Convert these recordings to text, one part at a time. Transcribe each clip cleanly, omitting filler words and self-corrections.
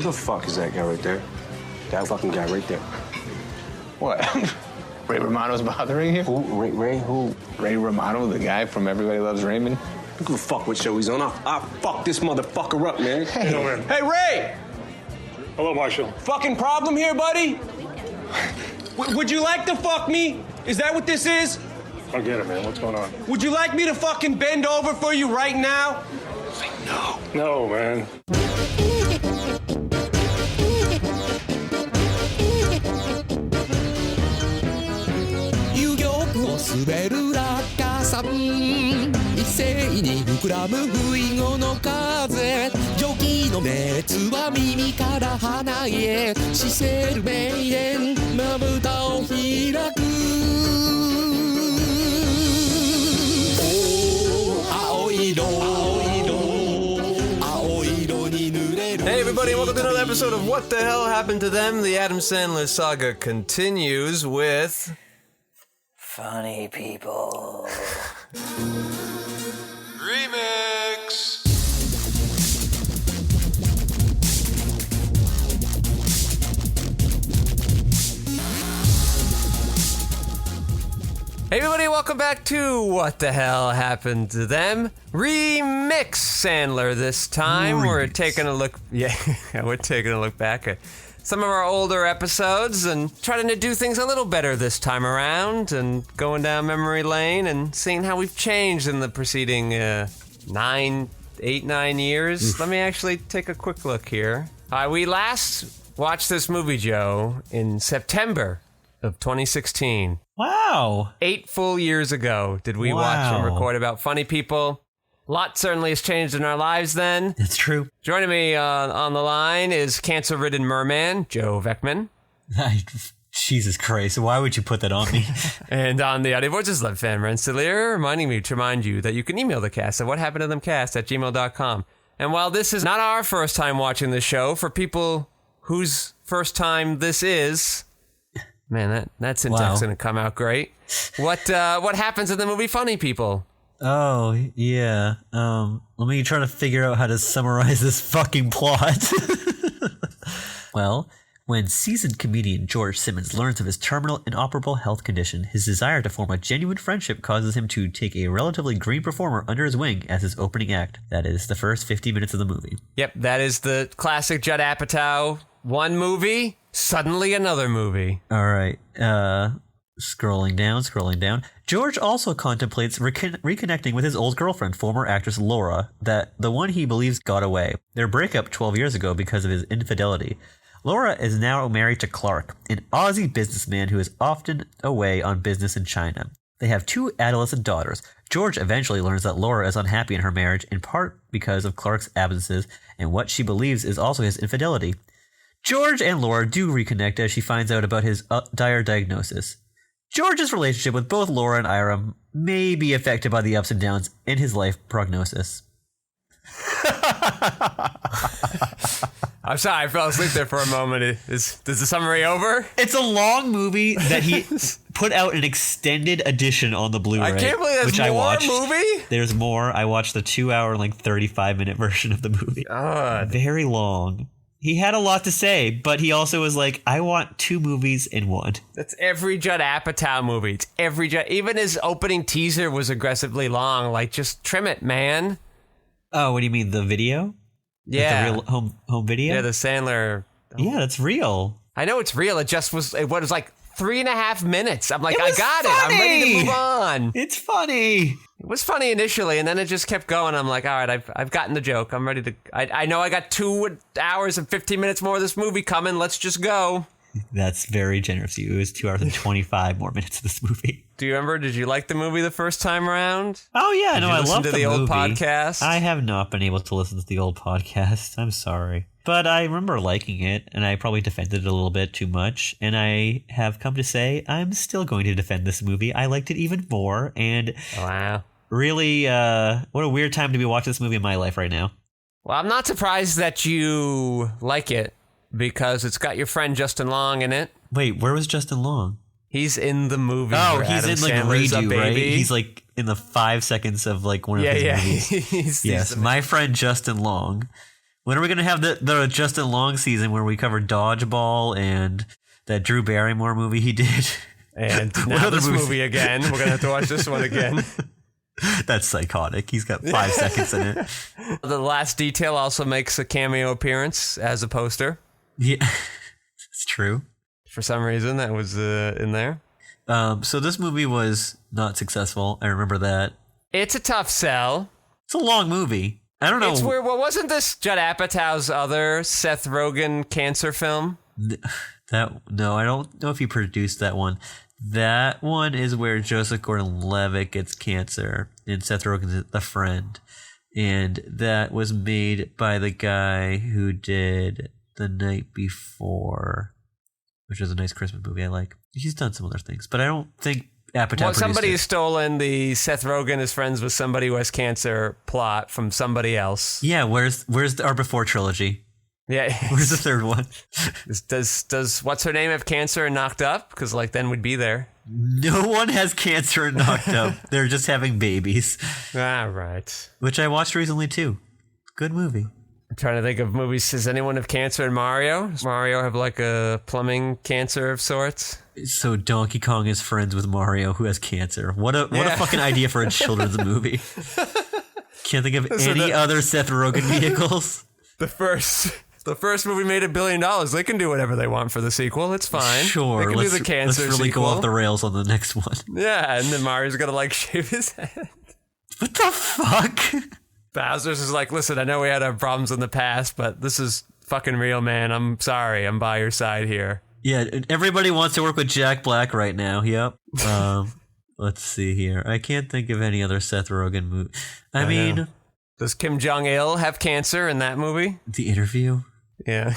who the fuck is that guy right there? That fucking guy right there. What? Ray Romano's bothering you? Who? Ray who? Ray Romano, the guy from Everybody Loves Raymond? I don't give a fuck what show he's on. I'll fuck this motherfucker up, man. Hey, Ray! Hello, Marshall. Fucking problem here, buddy? Would you like to fuck me? Is that what this is? I don't get it, man. What's going on? Would you like me to fucking bend over for you right now? No. No, man. Hey everybody, welcome to another episode of What the Hell Happened to Them? The Adam Sandler saga continues with... Funny people. Remix! Hey everybody, welcome back to What the Hell Happened to Them? Remix Sandler this time. We're taking a look we're taking a look back at some of our older episodes and trying to do things a little better this time around and going down memory lane and seeing how we've changed in the preceding 9 years. Oof. Let me actually take a quick look here. We last watched this movie, Joe, in September of 2016. Wow. 8 full years ago did we watch and record about funny people. A lot certainly has changed in our lives then. It's true. Joining me on the line is cancer-ridden merman, Joe Vekeman. Jesus Christ, why would you put that on me? And on the audio voices, Love Fan Rensselaer, reminding me to remind you that you can email the cast at whathappenedtothemcast@gmail.com. And while this is not our first time watching the show, for people whose first time this is... Man, that syntax is going to come out great. What happens in the movie Funny People? Oh, yeah. Let me try to figure out how to summarize this fucking plot. Well, when seasoned comedian George Simmons learns of his terminal inoperable health condition, his desire to form a genuine friendship causes him to take a relatively green performer under his wing as his opening act. That is the first 50 minutes of the movie. Yep, that is the classic Judd Apatow. One movie, suddenly another movie. All right. Scrolling down. George also contemplates reconnecting with his old girlfriend, former actress Laura, the one he believes got away. Their breakup 12 years ago because of his infidelity. Laura is now married to Clark, an Aussie businessman who is often away on business in China. They have 2 adolescent daughters. George eventually learns that Laura is unhappy in her marriage, in part because of Clark's absences and what she believes is also his infidelity. George and Laura do reconnect as she finds out about his dire diagnosis. George's relationship with both Laura and Aoiro may be affected by the ups and downs in his life prognosis. I'm sorry, I fell asleep there for a moment. Is the summary over? It's a long movie that he put out an extended edition on the Blu-ray. I can't believe there's which more I watched. Movie? There's more. I watched the 2-hour, 35-minute version of the movie. God. Very long. He had a lot to say, but he also was like, I want 2 movies in one. That's every Judd Apatow movie. It's every Judd. Even his opening teaser was aggressively long. Like, just trim it, man. Oh, what do you mean, the video? Yeah. Like the real home video? Yeah, the Sandler. Yeah, that's real. I know it's real. It was like 3.5 minutes. I'm like, I got funny. it. I'm ready to move on. It's funny. It was funny initially, and then it just kept going. I'm like, all right, I've gotten the joke. I'm ready to... I know I got 2 hours and 15 minutes more of this movie coming. Let's just go. That's very generous of you. It was 2 hours and 25 more minutes of this movie. Do you remember? Did you like the movie the first time around? Oh, yeah. I love the old podcast. I have not been able to listen to the old podcast. I'm sorry. But I remember liking it, and I probably defended it a little bit too much. And I have come to say I'm still going to defend this movie. I liked it even more. And wow. Really, what a weird time to be watching this movie in my life right now. Well, I'm not surprised that you like it, because it's got your friend Justin Long in it. Wait, where was Justin Long? He's in the movie. Oh, he's Adam in Sandler's Redo, right? Baby. He's in the 5 seconds of one of his movies. he's yes, my friend Justin Long, When are we gonna have the Justin Long season where we cover Dodgeball and that Drew Barrymore movie he did? And now this movie again. We're gonna have to watch this one again. That's psychotic. He's got 5 seconds in it. The Last Detail also makes a cameo appearance as a poster. Yeah, it's true. For some reason, that was in there. So this movie was not successful. I remember that. It's a tough sell. It's a long movie. I don't know. It's weird. Well, wasn't this Judd Apatow's other Seth Rogen cancer film? No, I don't know if he produced that one. That one is where Joseph Gordon-Levitt gets cancer and Seth Rogen's the friend. And that was made by the guy who did The Night Before, which is a nice Christmas movie I like. He's done some other things, but I don't think Apatow produced somebody it. has stolen the Seth Rogen is friends with somebody who has cancer plot from somebody else. Yeah, where's our Before trilogy? Yeah. Where's the third one? Does what's her name have cancer and Knocked Up? Because like then we'd be there. No one has cancer and Knocked Up. They're just having babies. All right. Which I watched recently too. Good movie. I'm trying to think of movies. Does anyone have cancer in Mario? Does Mario have like a plumbing cancer of sorts? So Donkey Kong is friends with Mario who has cancer. What a fucking idea for a children's movie. Can't think of any other Seth Rogen vehicles. The first movie made $1 billion. They can do whatever they want for the sequel. It's fine. Sure. They can do the cancer let's really sequel. go off the rails on the next one. Yeah, and then Mario's gonna like shave his head. What the fuck? Bowser's is like, listen, I know we had our problems in the past, but this is fucking real, man. I'm sorry. I'm by your side here. Yeah, everybody wants to work with Jack Black right now. Yep. Let's see here. I can't think of any other Seth Rogen movie. I mean... know. Does Kim Jong-il have cancer in that movie? The Interview? Yeah.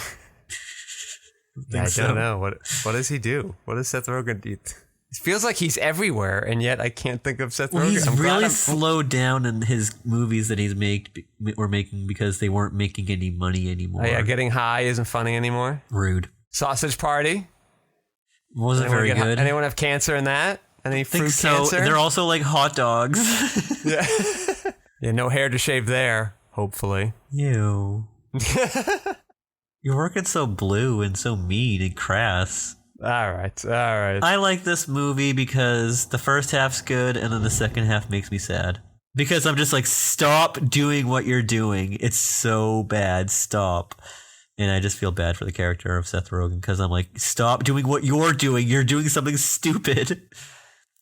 I so. don't know. What does he do? What does Seth Rogen do? It feels like he's everywhere, and yet I can't think of Seth Rogen. He's really slowed down in his movies that he's were making because they weren't making any money anymore. Oh, yeah, Getting High isn't funny anymore. Rude. Sausage Party? Wasn't very good. Anyone have cancer in that? Any fruit cancer? They're also like hot dogs. Yeah. Yeah, no hair to shave there, hopefully. Ew. You're working so blue and so mean and crass. All right. I like this movie because the first half's good and then the second half makes me sad. Because I'm just like, stop doing what you're doing. It's so bad. Stop. And I just feel bad for the character of Seth Rogen because I'm like, stop doing what you're doing. You're doing something stupid.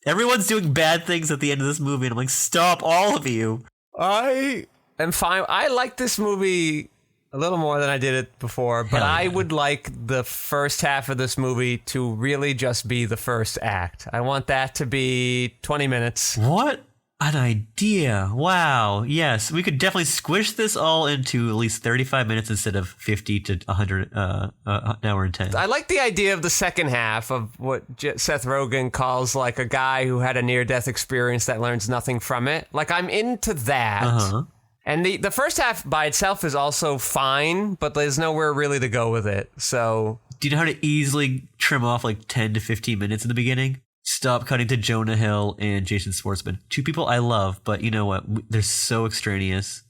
Everyone's doing bad things at the end of this movie. And I'm like, stop, all of you. I am fine. I like this movie a little more than I did it before, but I would like the first half of this movie to really just be the first act. I want that to be 20 minutes. What an idea. Wow. Yes, we could definitely squish this all into at least 35 minutes instead of 50 to 100, an hour and 10. I like the idea of the second half of what Seth Rogen calls like a guy who had a near-death experience that learns nothing from it. Like, I'm into that. Uh-huh. And the first half by itself is also fine, but there's nowhere really to go with it. So, do you know how to easily trim off like 10 to 15 minutes in the beginning? Stop cutting to Jonah Hill and Jason Schwartzman. Two people I love, but you know what? They're so extraneous.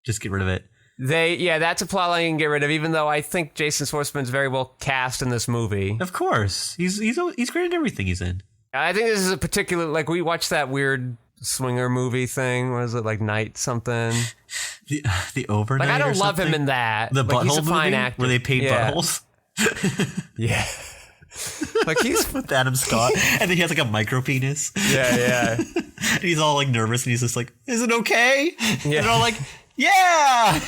Just get rid of it. That's a plot line you can get rid of, even though I think Jason Schwartzman's very well cast in this movie. Of course. He's great in everything he's in. I think this is a particular, like, we watched that weird swinger movie thing. What is it, like Night something? The Overnight. Like, I don't love something? him in that. The like, Butthole he's a fine movie actor. where they paint buttholes. Yeah. Like, he's with Adam Scott, and then he has like a micro penis. Yeah. And he's all like nervous, and he's just like, "Is it okay?" Yeah. And they're all like, "Yeah."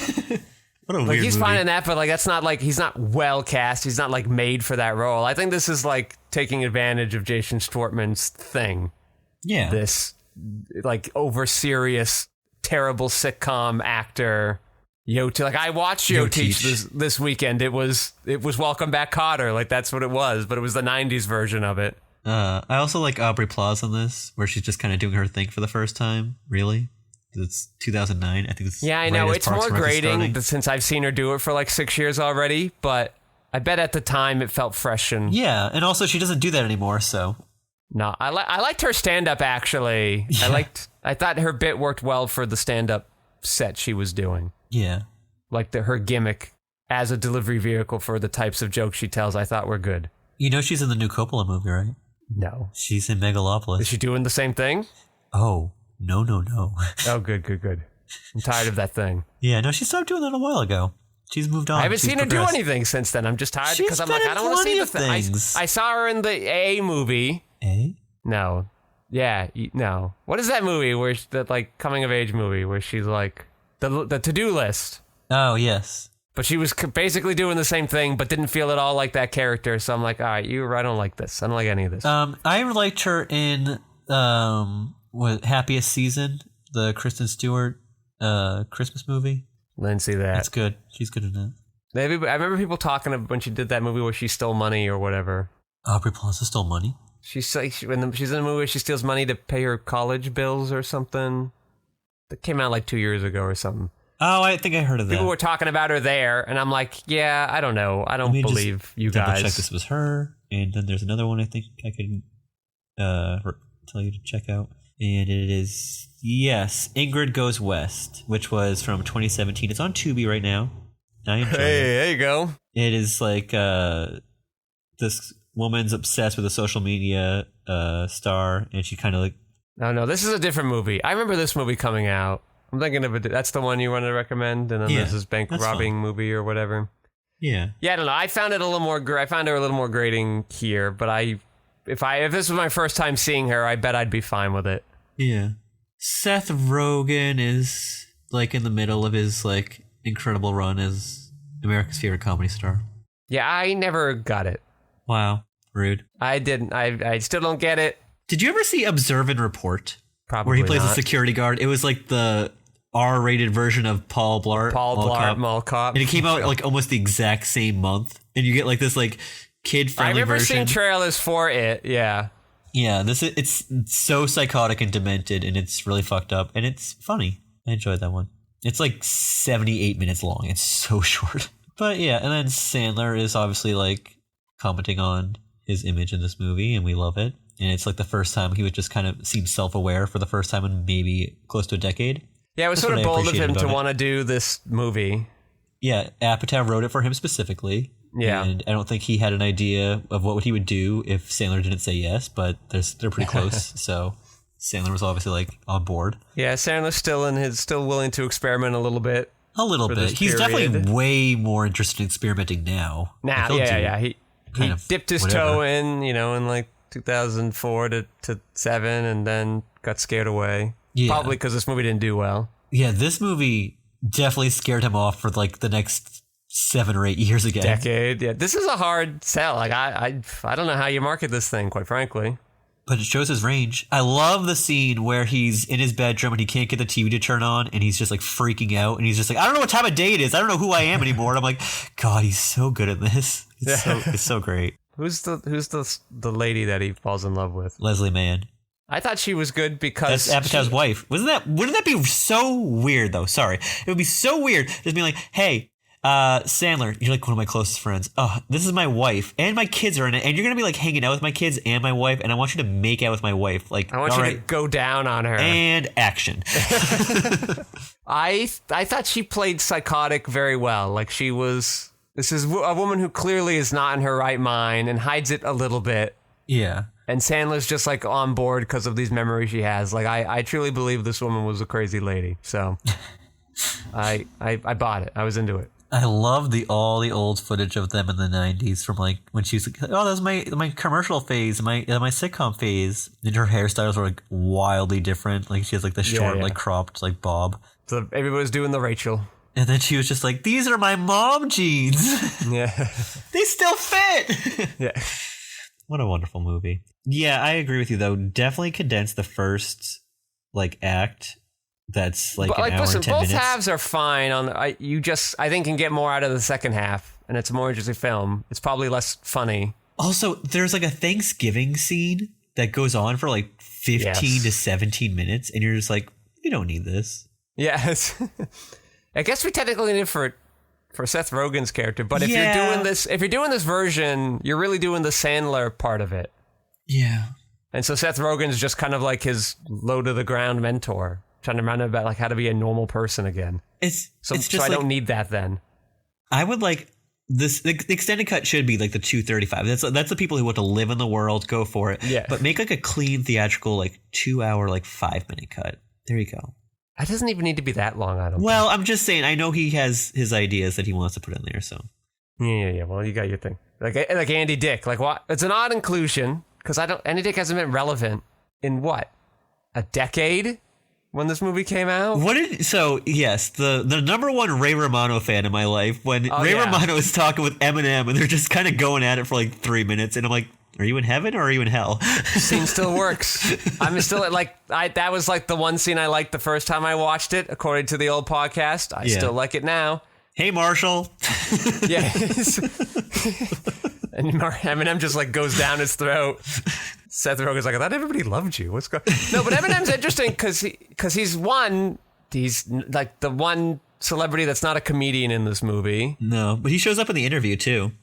What a like, weird he's movie. fine in that, but like that's not like he's not well cast. He's not like made for that role. I think this is like taking advantage of Jason Schwartzman's thing. Yeah. This like over serious, terrible sitcom actor. Like I watched Yo Teach this weekend. It was Welcome Back, Kotter. Like that's what it was, but it was the '90s version of it. I also like Aubrey Plaza in this, where she's just kind of doing her thing for the first time. Really, it's 2009. I think it's I know it's more grating since I've seen her do it for like 6 years already. But I bet at the time it felt fresh and and also she doesn't do that anymore. So no, I liked her stand up actually. Yeah. I thought her bit worked well for the stand up set she was doing. Yeah. like her gimmick as a delivery vehicle for the types of jokes she tells, I thought were good. You know she's in the new Coppola movie, right? No. She's in Megalopolis. Is she doing the same thing? Oh, no. Oh, good. I'm tired of that thing. Yeah, no, she stopped doing that a while ago. She's moved on. I haven't seen her do anything since then. I'm just tired because I'm like, I don't want to see the thing. I saw her in the A movie. A? No. Yeah, no. What is that movie where that like coming of age movie where she's like the to-do list? Oh, yes. But she was basically doing the same thing, but didn't feel at all like that character. So I'm like, all right, I don't like this. I don't like any of this. I liked her in Happiest Season, the Kristen Stewart Christmas movie. Didn't see that. It's good. She's good in that. Maybe I remember people talking about when she did that movie where she stole money or whatever. Aubrey Plaza stole money. She's in a movie where she steals money to pay her college bills or something. That came out like 2 years ago or something. Oh, I think I heard of that. People were talking about her there, and I'm like, yeah, I don't know. I don't believe you guys. Check this was her, and then there's another one I think I could tell you to check out. And it is, yes, Ingrid Goes West, which was from 2017. It's on Tubi right now. I enjoy it. There you go. It is like this woman's obsessed with a social media star, and she kind of like... No, this is a different movie. I remember this movie coming out. I'm thinking of it. That's the one you want to recommend, and then there's this bank robbing movie or whatever. Yeah. Yeah, I don't know. I found it a little more. I found her a little more grating here, but if this was my first time seeing her, I bet I'd be fine with it. Yeah. Seth Rogen is like in the middle of his like incredible run as America's favorite comedy star. Yeah, I never got it. Wow. Rude. I didn't. I still don't get it. Did you ever see Observe and Report? Probably where he plays not. a security guard. It was like the R-rated version of Paul Blart. Mall Cop. And it came out like almost the exact same month. And you get like this like kid-friendly version. I remember seeing trailers for it. Yeah. Yeah, it's so psychotic and demented, and it's really fucked up, and it's funny. I enjoyed that one. It's like 78 minutes long. It's so short. But yeah, and then Sandler is obviously like commenting on his image in this movie, and we love it. And it's like the first time he would just kind of seem self-aware for the first time in maybe close to a decade. Yeah, it was sort of bold of him to want to do this movie. Yeah, Apatow wrote it for him specifically. Yeah. And I don't think he had an idea of what he would do if Sandler didn't say yes, but they're pretty close. So Sandler was obviously like on board. Yeah, Sandler's still willing to experiment a little bit. A little bit. He's definitely way more interested in experimenting now. He dipped his toe in, in like 2004 to 7 and then got scared away. Yeah. Probably because this movie didn't do well. Yeah, this movie definitely scared him off for like the next 7 or 8 years again. Decade. Yeah, this is a hard sell. Like I don't know how you market this thing, quite frankly. But it shows his range. I love the scene where he's in his bedroom and he can't get the TV to turn on and he's just like freaking out and he's just like, I don't know what time of day it is. I don't know who I am anymore. And I'm like, God, he's so good at this. It's so great. Who's the lady that he falls in love with? Leslie Mann. I thought she was good because that's Apatow's wife. Wouldn't that be so weird though? Sorry. It would be so weird just being like, hey, Sandler, you're like one of my closest friends. Oh, this is my wife and my kids are in it, and you're gonna be like hanging out with my kids and my wife, and I want you to make out with my wife. Like, I want you to go down on her. And action. I thought she played psychotic very well. Like this is a woman who clearly is not in her right mind and hides it a little bit. Yeah. And Sandler's just like on board because of these memories she has. Like I truly believe this woman was a crazy lady. So I bought it. I was into it. I love all the old footage of them in the 90s from like when she was like, oh, that was my commercial phase, my sitcom phase. And her hairstyles were like wildly different. Like she has like the short, like cropped like bob. So everybody's doing the Rachel. And then she was just like, these are my mom jeans. Yeah. They still fit. Yeah. What a wonderful movie. Yeah, I agree with you though. Definitely condense the first like act. That's like an hour and 10 both minutes. halves are fine. I think can get more out of the second half, and it's a more interesting film. It's probably less funny. Also, there's like a Thanksgiving scene that goes on for like 15 to 17 minutes, and you're just like, you don't need this. Yes. I guess we technically need it for Seth Rogen's character, but if you're doing this version, you're really doing the Sandler part of it. Yeah. And so Seth Rogen's just kind of like his low to the ground mentor, trying to remind him about like how to be a normal person again. It's just so I don't need that then. I would like this. The extended cut should be like the 2:35. That's the people who want to live in the world. Go for it. Yeah. But make like a clean theatrical, like 2 hour, like 5 minute cut. There you go. It doesn't even need to be that long. I don't. Well, I'm just saying. I know he has his ideas that he wants to put in there. So. Yeah. Well, you got your thing. Like Andy Dick. Like what? It's an odd inclusion because Andy Dick hasn't been relevant in what? A decade? When this movie came out? Yes, the number one Ray Romano fan in my life, when Ray Romano is talking with Eminem and they're just kind of going at it for like 3 minutes, and I'm like, are you in heaven or are you in hell? Scene still works. I'm still like, that was like the one scene I liked the first time I watched it, according to the old podcast. I still like it now. Hey, Marshall. Yeah. And Eminem just like goes down his throat. Seth Rogen's like, I thought everybody loved you. What's going on? No, but Eminem's interesting because he's like the one celebrity that's not a comedian in this movie. No, but he shows up in the interview too.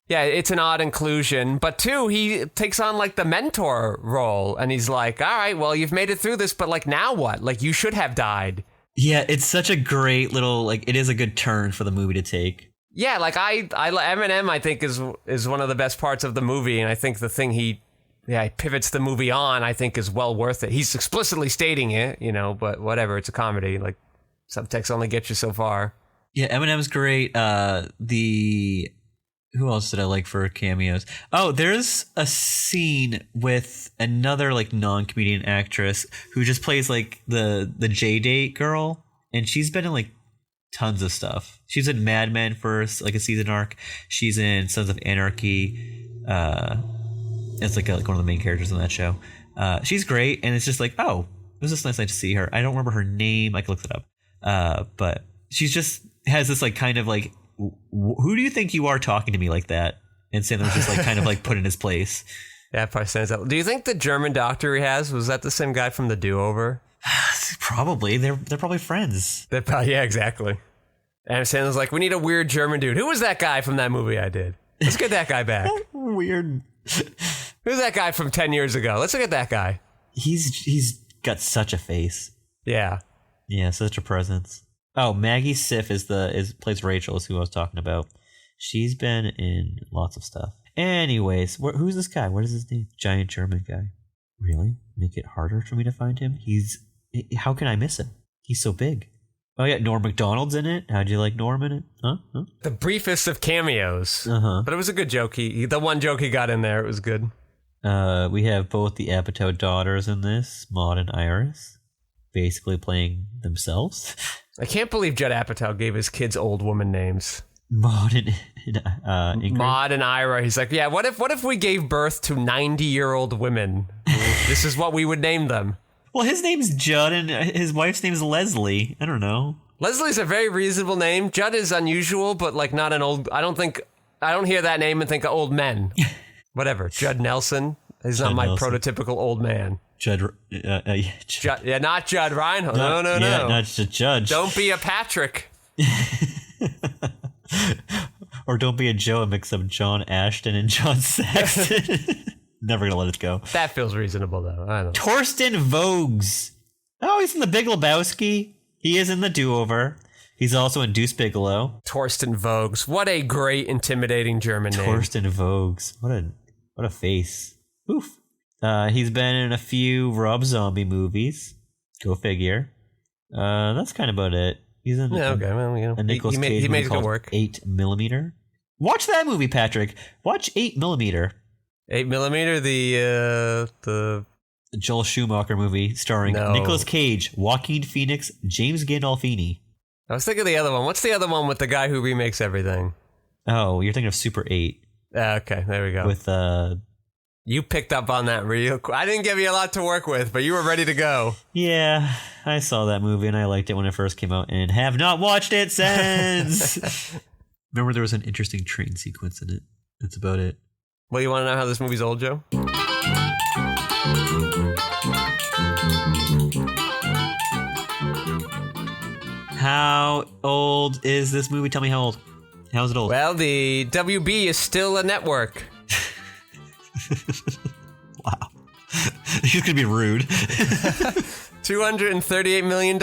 Yeah, it's an odd inclusion. But two, he takes on like the mentor role and he's like, all right, well, you've made it through this, but like now what? Like you should have died. Yeah, it's such a great little, like, it is a good turn for the movie to take. Yeah, like Eminem, I think is one of the best parts of the movie, and I think the thing he pivots the movie on, I think, is well worth it. He's explicitly stating it, but whatever, it's a comedy. Like, subtext only gets you so far. Yeah, Eminem's great. Who else did I like for cameos? Oh, there's a scene with another like non-comedian actress who just plays like the J-Date girl, and she's been in like tons of stuff. She's in Mad Men for like a season arc. She's in Sons of Anarchy. It's like one of the main characters in that show. She's great, and it's just like, oh, it was just nice to see her. I don't remember her name. I can look it up. But she's just has this like kind of like, who do you think you are talking to me like that? And Sandler's just like kind of like put in his place. Yeah, probably stands out. Do you think the German doctor he has, was that the same guy from The Do-Over? Probably. They're probably friends. Yeah, exactly. And Sandler's like, we need a weird German dude. Who was that guy from that movie I did? Let's get that guy back. Weird. Who's that guy from 10 years ago? Let's look at that guy. He's got such a face. Yeah. Yeah, such a presence. Oh, Maggie Siff plays Rachel, is who I was talking about. She's been in lots of stuff. Anyways, who's this guy? What is his name? Giant German guy. Really? Make it harder for me to find him? How can I miss him? He's so big. Oh yeah, Norm Macdonald's in it. How'd you like Norm in it? Huh? The briefest of cameos. Uh-huh. But it was a good joke. The one joke he got in there, it was good. We have both the Apatow daughters in this, Maud and Iris, basically playing themselves. I can't believe Judd Apatow gave his kids old woman names. Maud and Ingrid. Maud and Ira. He's like, yeah, what if we gave birth to 90-year-old women? This is what we would name them. Well, his name's Judd and his wife's name is Leslie. I don't know. Leslie's a very reasonable name. Judd is unusual, but like not an old. I don't hear that name and think of old men. Whatever. Judd Nelson. He's not my prototypical old man. Judd, yeah, not Judd Reinhold. No. Yeah, not just Judge. Don't be a Patrick. Or don't be a Joe and mix up John Ashton and John Saxton. Never gonna let it go. That feels reasonable, though. I don't know. Torsten Vogt. Oh, he's in The Big Lebowski. He is in The Do-Over. He's also in Deuce Bigalow. Torsten Vogt. What a great, intimidating German name. Torsten Vogt. What a face. Oof. He's been in a few Rob Zombie movies. Go figure. That's kind of about it. He's in a Nicolas Cage he made movie called work. 8mm. Watch that movie, Patrick. Watch 8mm. 8mm, the Joel Schumacher movie starring Nicolas Cage, Joaquin Phoenix, James Gandolfini. I was thinking of the other one. What's the other one with the guy who remakes everything? Oh, you're thinking of Super 8. Okay, there we go. With you picked up on that real quick. I didn't give you a lot to work with, but you were ready to go. Yeah, I saw that movie and I liked it when it first came out and have not watched it since. Remember there was an interesting train sequence in it. That's about it. Well, you want to know how this movie's old, Joe? How old is this movie? Tell me how old. How is it old? Well, the WB is still a network. Wow. He's going to be rude. $238 million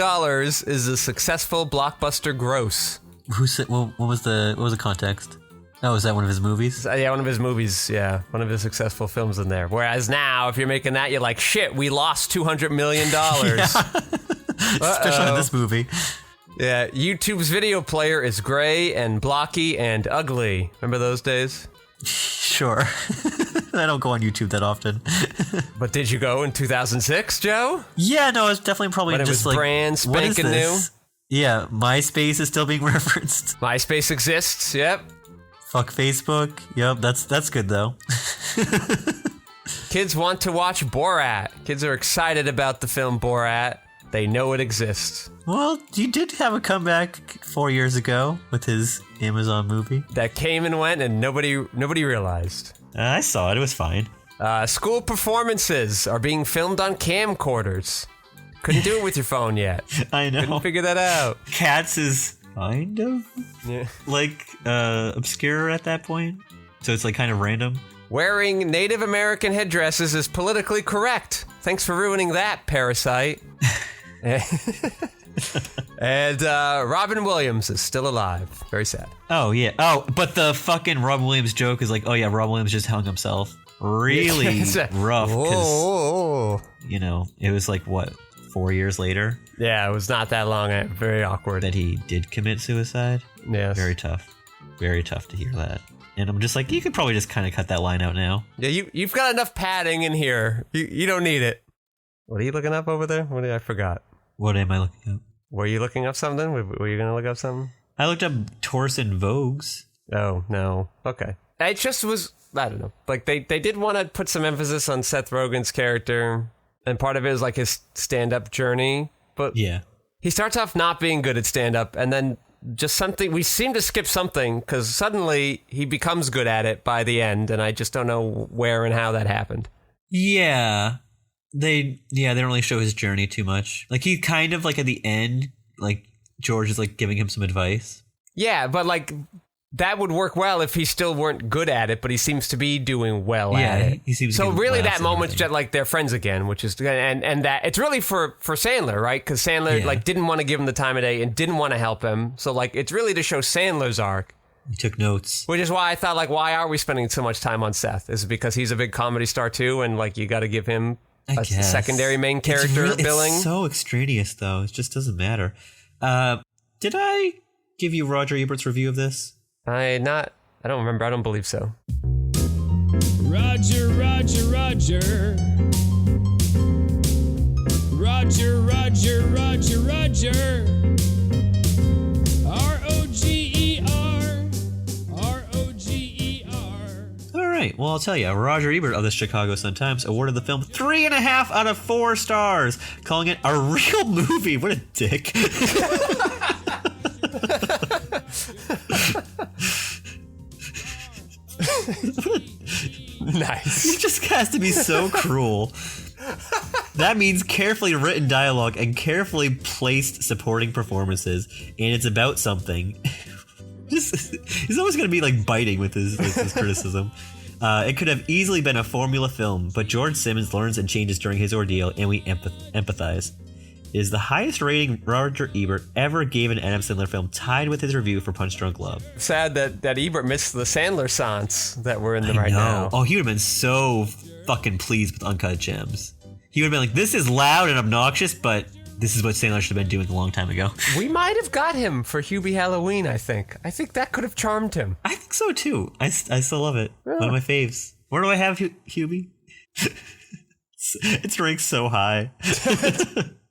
is a successful blockbuster gross. Who said? What was the context? Oh, is that one of his movies? Yeah, one of his movies. Yeah, one of his successful films in there. Whereas now, if you're making that, you're like, shit, we lost $200 million. Especially in this movie. Yeah, YouTube's video player is gray and blocky and ugly. Remember those days? Sure. I don't go on YouTube that often. But did you go in 2006, Joe? Yeah, no, it's definitely probably When it just was like brand what is spanking this? Yeah, MySpace is still being referenced. MySpace exists, yep. Fuck Facebook. Yep, that's good though. Kids want to watch Borat. Kids are excited about the film Borat. They know it exists. Well, you did have a comeback 4 years ago with his Amazon movie. That came and went and nobody realized. I saw it. It was fine. School performances are being filmed on camcorders. Couldn't do it with your phone yet. I know. Couldn't figure that out. Cats is kind of like obscure at that point. So it's like kind of random. Wearing Native American headdresses is politically correct. Thanks for ruining that, Parasite. And Robin Williams is still alive. Very sad. Oh, yeah. Oh, but the fucking Robin Williams joke is like, oh, yeah, Robin Williams just hung himself. Really rough. Because, you know, it was like, what, 4 years later? Yeah, it was not that long. Very awkward. That he did commit suicide? Yes. Very tough. Very tough to hear that. And I'm just like, you could probably just kind of cut that line out now. Yeah, you've got enough padding in here. You don't need it. What are you looking up over there? I forgot. What am I looking up? Were you looking up something? Were you going to look up something? I looked up Torsen Vogues. Oh, no. Okay. It just was, I don't know. Like, they did want to put some emphasis on Seth Rogen's character, and part of it is like his stand-up journey. But yeah, he starts off not being good at stand-up, and then just something, we seem to skip something, because suddenly he becomes good at it by the end, and I just don't know where and how that happened. Yeah. They don't really show his journey too much. Like, he kind of, like, at the end, like, George is, like, giving him some advice. Yeah, but, like, that would work well if he still weren't good at it, but he seems to be doing well at it. He seems so to really that moment's just, like, they're friends again, which is, and that, it's really for Sandler, right? Because Sandler, like, didn't want to give him the time of day and didn't want to help him. So, like, it's really to show Sandler's arc. He took notes. Which is why I thought, like, why are we spending so much time on Seth? Is it because he's a big comedy star, too, and, like, you got to give him a secondary main character billing? It's so extraneous, though. It just doesn't matter. Did I give you Roger Ebert's review of this? I don't remember. I don't believe so. Roger. All right. Well, I'll tell you. Roger Ebert of the Chicago Sun-Times awarded the film 3.5 out of 4 stars, calling it a real movie. What a dick. Nice. He just has to be so cruel. That means carefully written dialogue and carefully placed supporting performances, and it's about something. He's always going to be like biting with his criticism. It could have easily been a formula film, but George Simmons learns and changes during his ordeal, and we empathize. It is the highest rating Roger Ebert ever gave an Adam Sandler film, tied with his review for Punch Drunk Love. Sad that Ebert missed the Sandler songs that were in them right now. Oh, he would have been so fucking pleased with Uncut Gems. He would have been like, this is loud and obnoxious, but this is what Sandler should have been doing a long time ago. We might have got him for Hubie Halloween, I think. I think that could have charmed him. I think so, too. I still love it. Yeah. One of my faves. Where do I have Hubie? It's ranked so high.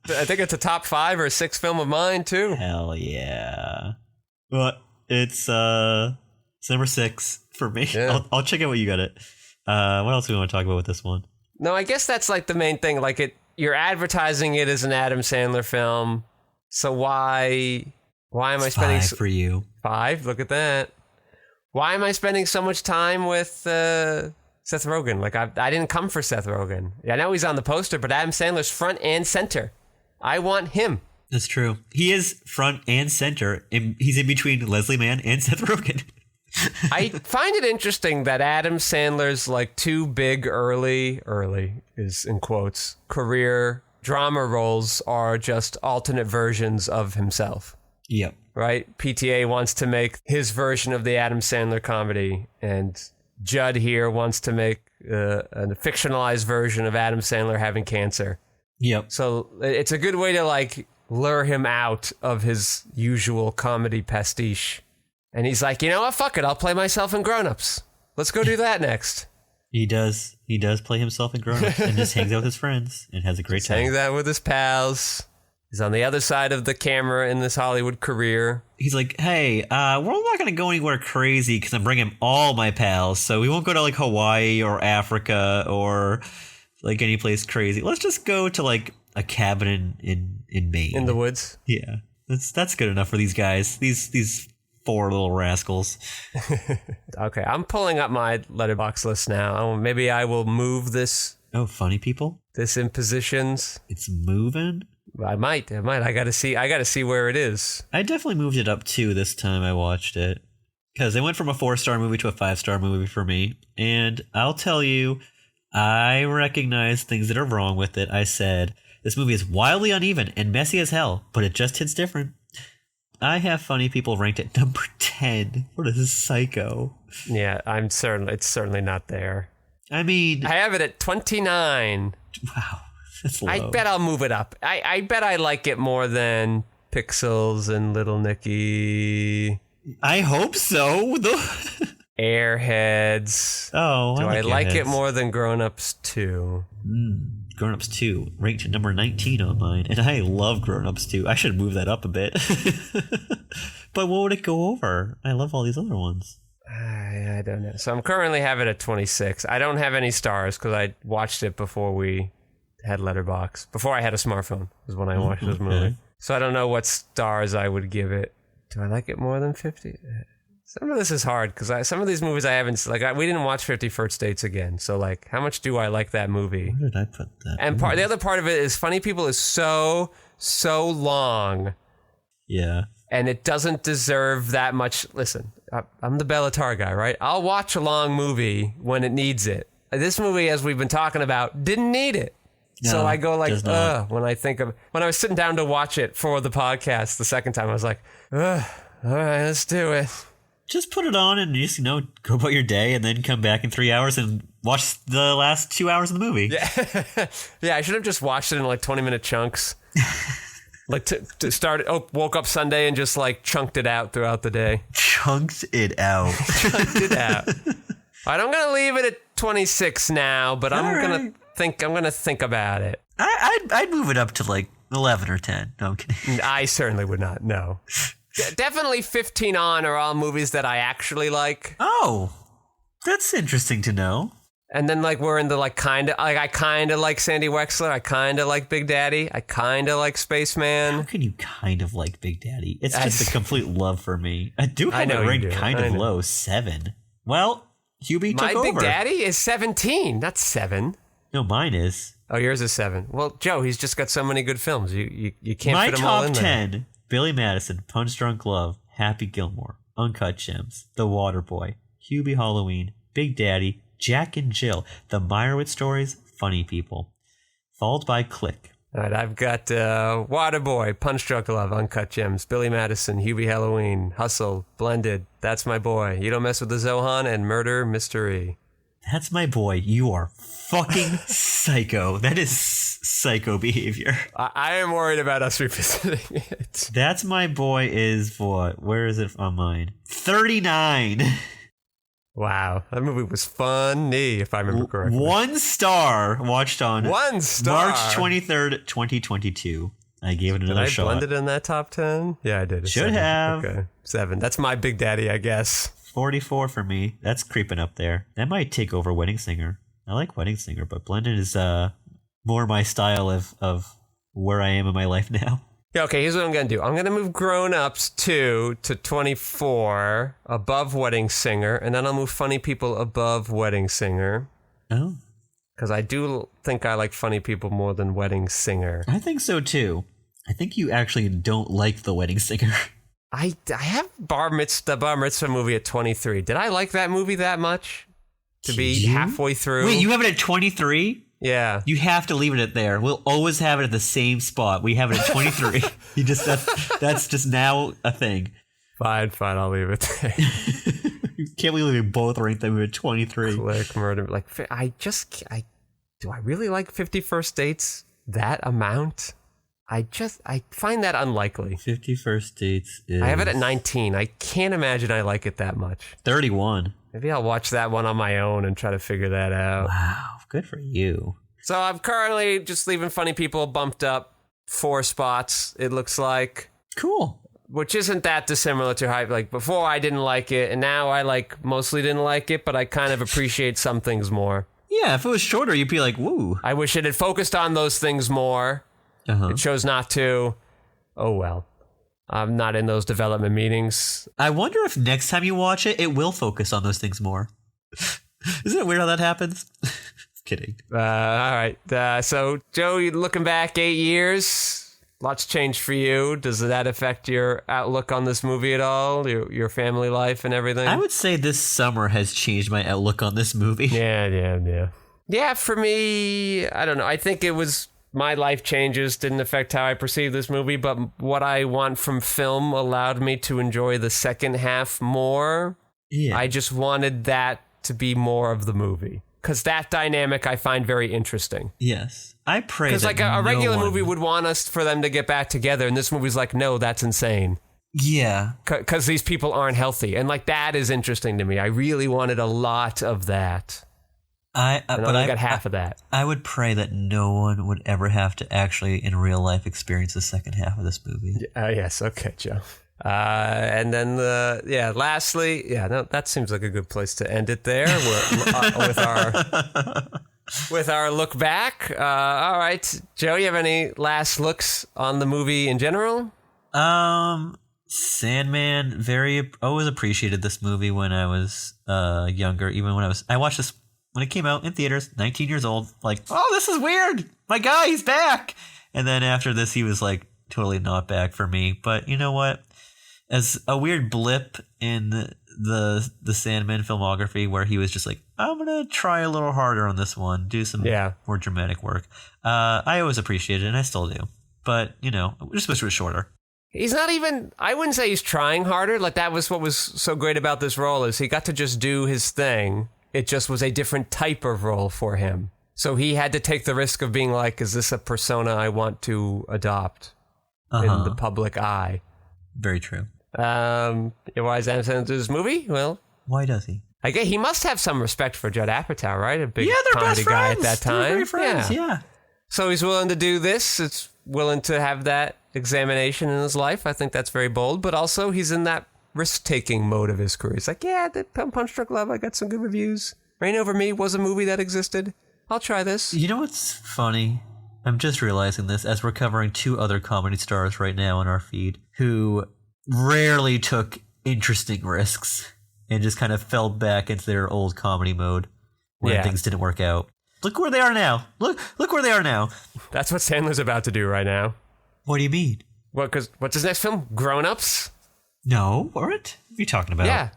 I think it's a top 5 or 6 film of mine, too. Hell yeah. Well, it's number 6 for me. Yeah. I'll check out what you got it. What else do we want to talk about with this one? No, I guess that's like the main thing. Like you're advertising it as an Adam Sandler film. So why am I spending 5 for you? 5? Look at that. Why am I spending so much time with Seth Rogen? Like I didn't come for Seth Rogen. I know he's on the poster, but Adam Sandler's front and center. I want him. That's true. He is front and center. He's in between Leslie Mann and Seth Rogen. I find it interesting that Adam Sandler's like 2 big early is in quotes career drama roles are just alternate versions of himself. Yep. Right? PTA wants to make his version of the Adam Sandler comedy, and Judd here wants to make a fictionalized version of Adam Sandler having cancer. Yep. So it's a good way to like lure him out of his usual comedy pastiche. And he's like, you know what? Fuck it. I'll play myself in Grown Ups. Let's go do that next. He does play himself in Grown Ups and just hangs out with his friends and has a great time. Hangs out with his pals. He's on the other side of the camera in this Hollywood career. He's like, hey, we're not going to go anywhere crazy because I'm bringing all my pals. So we won't go to like Hawaii or Africa or like any place crazy. Let's just go to like a cabin in Maine. In the woods? Yeah. That's good enough for these guys. These 4 little rascals. Okay, I'm pulling up my Letterboxd list now. Maybe I will move this. Oh, funny people? This in positions. It's moving? I might. I gotta see where it is. I definitely moved it up 2 this time I watched it. Because it went from a 4-star movie to a 5-star movie for me. And I'll tell you, I recognize things that are wrong with it. I said, this movie is wildly uneven and messy as hell, but it just hits different. I have Funny People ranked at number 10. What is this, Psycho? Yeah, it's certainly not there. I mean, I have it at 29. Wow, that's low. I bet I'll move it up. I bet I like it more than Pixels and Little Nicky. I hope so. Airheads. Oh, do I like Airheads. it more than Grown Ups 2? Grown Ups 2, ranked at number 19 on mine. And I love Grown Ups 2. I should move that up a bit. But what would it go over? I love all these other ones. I don't know. So I'm currently having it at 26. I don't have any stars because I watched it before we had Letterboxd. Before I had a smartphone was when I watched this movie. So I don't know what stars I would give it. Do I like it more than 50? Some of this is hard because some of these movies I haven't, like, we didn't watch 50 First Dates again. So, like, how much do I like that movie? Where did I put that? And the other part of it is Funny People is so long. Yeah. And it doesn't deserve that much. Listen, I'm the Bellatar guy, right? I'll watch a long movie when it needs it. This movie, as we've been talking about, didn't need it. So No, I go like, does not. when I was sitting down to watch it for the podcast the second time, I was like, all right, let's do it. Just put it on and just, go about your day and then come back in 3 hours and watch the last 2 hours of the movie. Yeah, yeah. I should have just watched it in like 20-minute chunks. Like to start. Woke up Sunday and just like chunked it out throughout the day. Chunked it out. Chunked it out. All right, I'm gonna leave it at 26 now, but I'm gonna think about it. I'd move it up to like 11 or 10. No, I'm kidding. I certainly would not. No. Definitely 15 on are all movies that I actually like. Oh, that's interesting to know. And then like we're in the like I kind of like Sandy Wexler. I kind of like Big Daddy. I kind of like Spaceman. How can you kind of like Big Daddy? It's just a complete love for me. I do have it ranked kind of low, 7. Well, Hubie took over. My Big Daddy is 17. That's 7. No, mine is. Oh, yours is 7. Well, Joe, he's just got so many good films. You can't My fit them all in top there. 10, Billy Madison, Punch Drunk Love, Happy Gilmore, Uncut Gems, The Waterboy, Hubie Halloween, Big Daddy, Jack and Jill, The Meyerowitz Stories, Funny People. Followed by Click. All right, I've got Waterboy, Punch Drunk Love, Uncut Gems, Billy Madison, Hubie Halloween, Hustle, Blended, That's My Boy, You Don't Mess with the Zohan, and Murder Mystery. That's My Boy. You are fucking psycho. That is psycho behavior. I am worried about us revisiting it. That's My Boy is what? Where is it on mine? 39. Wow, that movie was funny, if I remember correctly. 1 star watched on 1 star. March 23rd, 2022. I gave it another Did I shot. blend it in that top 10? Yeah, I did. Should 7. have. Okay, 7. That's my Big Daddy, I guess. 44 for me. That's creeping up there. That might take over Wedding Singer. I like Wedding Singer, but Blended is more my style of where I am in my life now. Yeah, okay, here's what I'm going to do. I'm going to move Grown Ups 2 to 24 above Wedding Singer, and then I'll move Funny People above Wedding Singer. Oh. Because I do think I like Funny People more than Wedding Singer. I think so too. I think you actually don't like The Wedding Singer. I have the Bar Mitzvah movie at 23. Did I like that movie that much? To be halfway through? Wait, you have it at 23? Yeah. You have to leave it at there. We'll always have it at the same spot. We have it at 23. That's just now a thing. Fine, I'll leave it there. Can't believe we both ranked them at 23. Click murder. Like, do I really like 50 First Dates that amount? I find that unlikely. 50 First Dates is... I have it at 19. I can't imagine I like it that much. 31. Maybe I'll watch that one on my own and try to figure that out. Wow, good for you. So I'm currently just leaving Funny People bumped up 4 spots, it looks like. Cool. Which isn't that dissimilar to Hype. Like, before I didn't like it, and now I mostly didn't like it, but I kind of appreciate some things more. Yeah, if it was shorter, you'd be like, woo. I wish it had focused on those things more. It chose not to. Oh well. I'm not in those development meetings. I wonder if next time you watch it, it will focus on those things more. Isn't it weird how that happens? Kidding. All right. So, Joe, you looking back 8 years, lots changed for you. Does that affect your outlook on this movie at all? Your family life and everything? I would say this summer has changed my outlook on this movie. Yeah. Yeah, for me, I don't know. I think it was... My life changes didn't affect how I perceive this movie, but what I want from film allowed me to enjoy the second half more. Yeah. I just wanted that to be more of the movie. Because that dynamic I find very interesting. Yes. I pray that because like a regular movie would want us for them to get back together, and this movie's like, no, that's insane. Yeah. Because these people aren't healthy. And like that is interesting to me. I really wanted a lot of that. I got half of that. I would pray that no one would ever have to actually, in real life, experience the second half of this movie. Yes, okay, Joe. And then, lastly, that seems like a good place to end it there with our look back. All right, Joe, you have any last looks on the movie in general? Sandman, always appreciated this movie when I was younger. Even when I watched this when it came out in theaters, 19 years old, like, oh, this is weird. My guy, he's back. And then after this, he was like totally not back for me. But you know what? As a weird blip in the Sandman filmography where he was just like, I'm going to try a little harder on this one, do some more dramatic work. I always appreciated it, and I still do. But, just wish it was shorter. He's not even, I wouldn't say he's trying harder. Like, that was what was so great about this role is he got to just do his thing. It just was a different type of role for him. So he had to take the risk of being like, is this a persona I want to adopt in the public eye? Very true. Why is Adam Sandler do this movie? Well, why does he? I guess he must have some respect for Judd Apatow, right? A big comedy guy at that time. They're very friends, yeah. So he's willing to do this. It's willing to have that examination in his life. I think that's very bold. But also he's in that risk-taking mode of his career. It's like, the Punch Drunk Love, I got some good reviews. Reign Over Me was a movie that existed. I'll try this. You know what's funny? I'm just realizing this as we're covering 2 other comedy stars right now on our feed who rarely took interesting risks and just kind of fell back into their old comedy mode when things didn't work out. Look where they are now. Look where they are now. That's what Sandler's about to do right now. What do you mean? Well, because what's his next film? Grown Ups? No, what are you talking about? Yeah.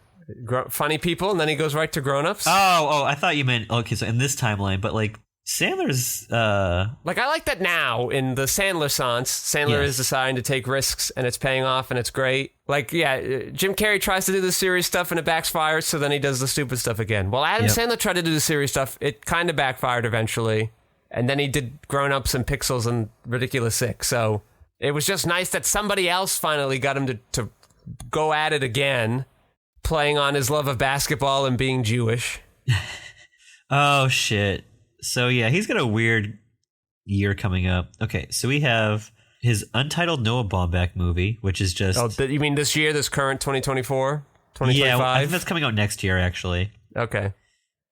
Funny People, and then he goes right to Grown Ups. Oh, I thought you meant, okay, so in this timeline, but like Sandler's... Like, I like that now in the Sandler sense. Sandler is deciding to take risks, and it's paying off, and it's great. Like, Jim Carrey tries to do the serious stuff, and it backfires, so then he does the stupid stuff again. Well, Adam Sandler tried to do the serious stuff. It kind of backfired eventually, and then he did Grown Ups and Pixels and Ridiculous Sick, so it was just nice that somebody else finally got him to go at it again, playing on his love of basketball and being Jewish. Oh, shit. So, he's got a weird year coming up. Okay, so we have his untitled Noah Baumbach movie, which is just... Oh, you mean this year, this current 2024? 2025? Yeah, well, I think that's coming out next year, actually. Okay.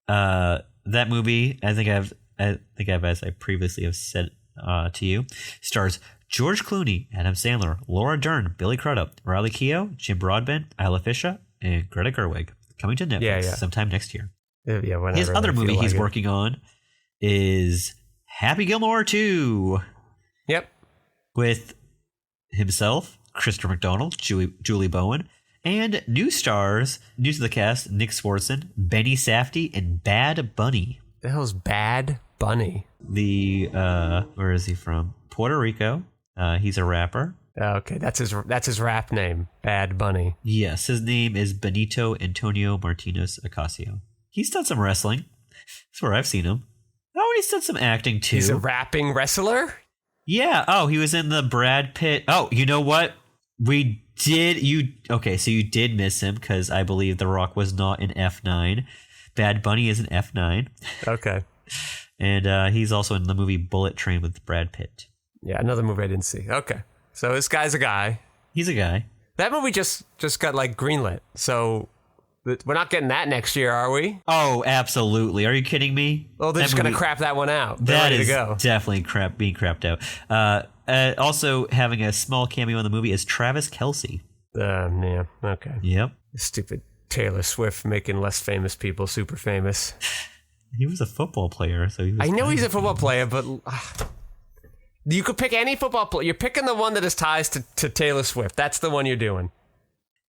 That movie, I think I've, as I previously have said to you, stars George Clooney, Adam Sandler, Laura Dern, Billy Crudup, Riley Keough, Jim Broadbent, Isla Fisher, and Greta Gerwig. Coming to Netflix sometime next year. Yeah, whenever. His other movie he's working on is Happy Gilmore 2. Yep. With himself, Christopher McDonald, Julie Bowen, and new stars, new to the cast, Nick Swardson, Benny Safdie, and Bad Bunny. The hell's Bad Bunny? Where is he from? Puerto Rico. He's a rapper. Okay, that's his rap name, Bad Bunny. Yes, his name is Benito Antonio Martinez Ocasio. He's done some wrestling. That's where I've seen him. Oh, he's done some acting too. He's a rapping wrestler? Yeah. Oh, he was in the Brad Pitt. Oh, you know what? Okay, so you did miss him because I believe The Rock was not in F9. Bad Bunny is in F9. Okay. And he's also in the movie Bullet Train with Brad Pitt. Yeah, another movie I didn't see. Okay. So this guy's a guy. He's a guy. That movie just got like greenlit. So we're not getting that next year, are we? Oh, absolutely. Are you kidding me? Oh, they're just going to crap that one out. They're That ready is to go. definitely being crapped out. Also having a small cameo in the movie is Travis Kelce. Yeah, okay. Yep. Stupid Taylor Swift making less famous people super famous. He was a football player, so he was I know he's a football player, but you could pick any football player. You're picking the one that has ties to Taylor Swift. That's the one you're doing.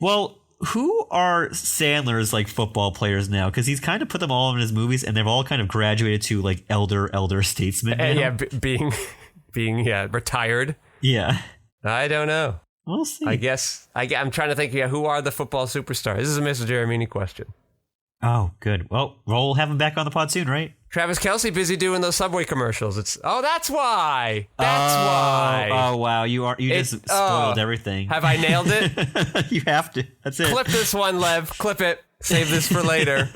Well, who are Sandler's like football players now? Because he's kind of put them all in his movies, and they've all kind of graduated to like elder statesmen now. Yeah, being retired. Yeah. I don't know. We'll see. I guess I'm trying to think. Yeah, who are the football superstars? This is a Mr. Jeremini question. Oh, good. Well, we'll have him back on the pod soon, right? Travis Kelce busy doing those Subway commercials. That's why. That's why. Oh wow, you just spoiled everything. Have I nailed it? You have to. That's it. Clip this one, Lev. Clip it. Save this for later.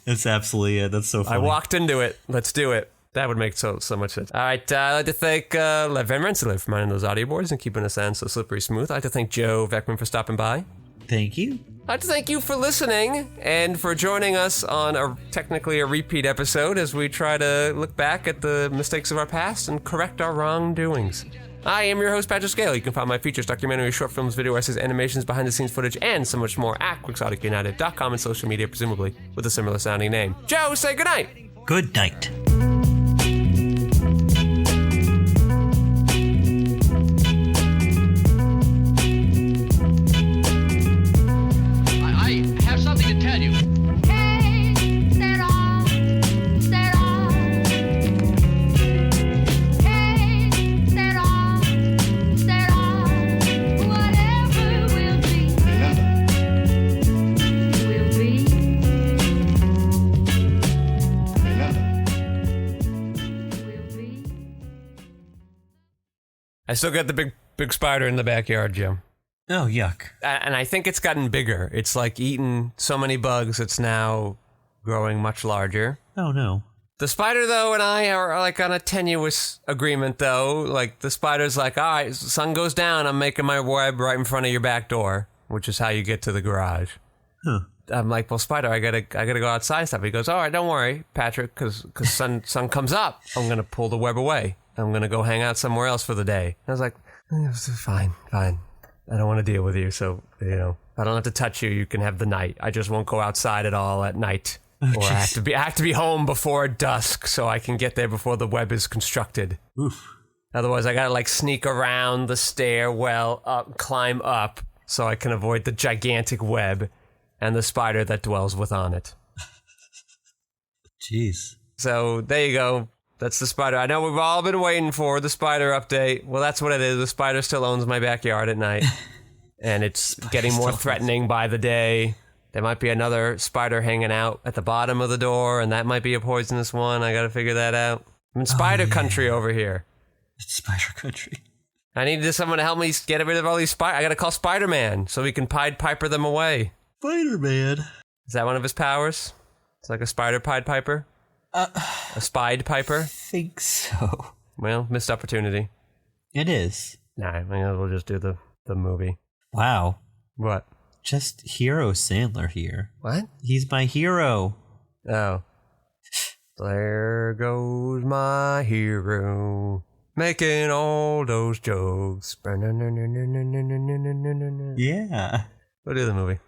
That's absolutely it. That's so funny. I walked into it. Let's do it. That would make so much sense. All right, I'd like to thank Lev Van Rensselaer for minding those audio boards and keeping us on so slippery smooth. I'd like to thank Joe Vekeman for stopping by. Thank you. I'd like to thank you for listening and for joining us on technically a repeat episode as we try to look back at the mistakes of our past and correct our wrongdoings. I am your host, Patrick Scale. You can find my features, documentaries, short films, video essays, animations, behind-the-scenes footage, and so much more at QuixoticUnited.com and social media, presumably with a similar sounding name. Joe, say goodnight. Good night. I still got the big spider in the backyard, Jim. Oh, yuck. And I think it's gotten bigger. It's like eaten so many bugs, it's now growing much larger. Oh, no. The spider, though, and I are like on a tenuous agreement, though. Like, the spider's like, all right, sun goes down, I'm making my web right in front of your back door, which is how you get to the garage. Huh. I'm like, well, spider, I gotta go outside and stuff. He goes, all right, don't worry, Patrick, because sun comes up. I'm gonna pull the web away. I'm gonna go hang out somewhere else for the day. And I was like, fine. I don't want to deal with you, so I don't have to touch you. You can have the night. I just won't go outside at all at night, or I have to be home before dusk so I can get there before the web is constructed. Oof. Otherwise, I gotta like sneak around the stairwell up, climb up, so I can avoid the gigantic web and the spider that dwells within it. Jeez. So there you go. That's the spider. I know we've all been waiting for the spider update. Well, that's what it is. The spider still owns my backyard at night. And it's getting more threatening by the day. There might be another spider hanging out at the bottom of the door, and that might be a poisonous one. I gotta figure that out. I'm in spider country over here. It's spider country. I need someone to help me get rid of all these spiders. I gotta call Spider-Man so we can Pied Piper them away. Spider-Man. Is that one of his powers? It's like a spider Pied Piper? A spied Piper? I think so. Well, missed opportunity. It is. Nah, we'll just do the movie. Wow. What? Just Hero Sandler here. What? He's my hero. Oh. There goes my hero, making all those jokes. Yeah. We'll do the movie.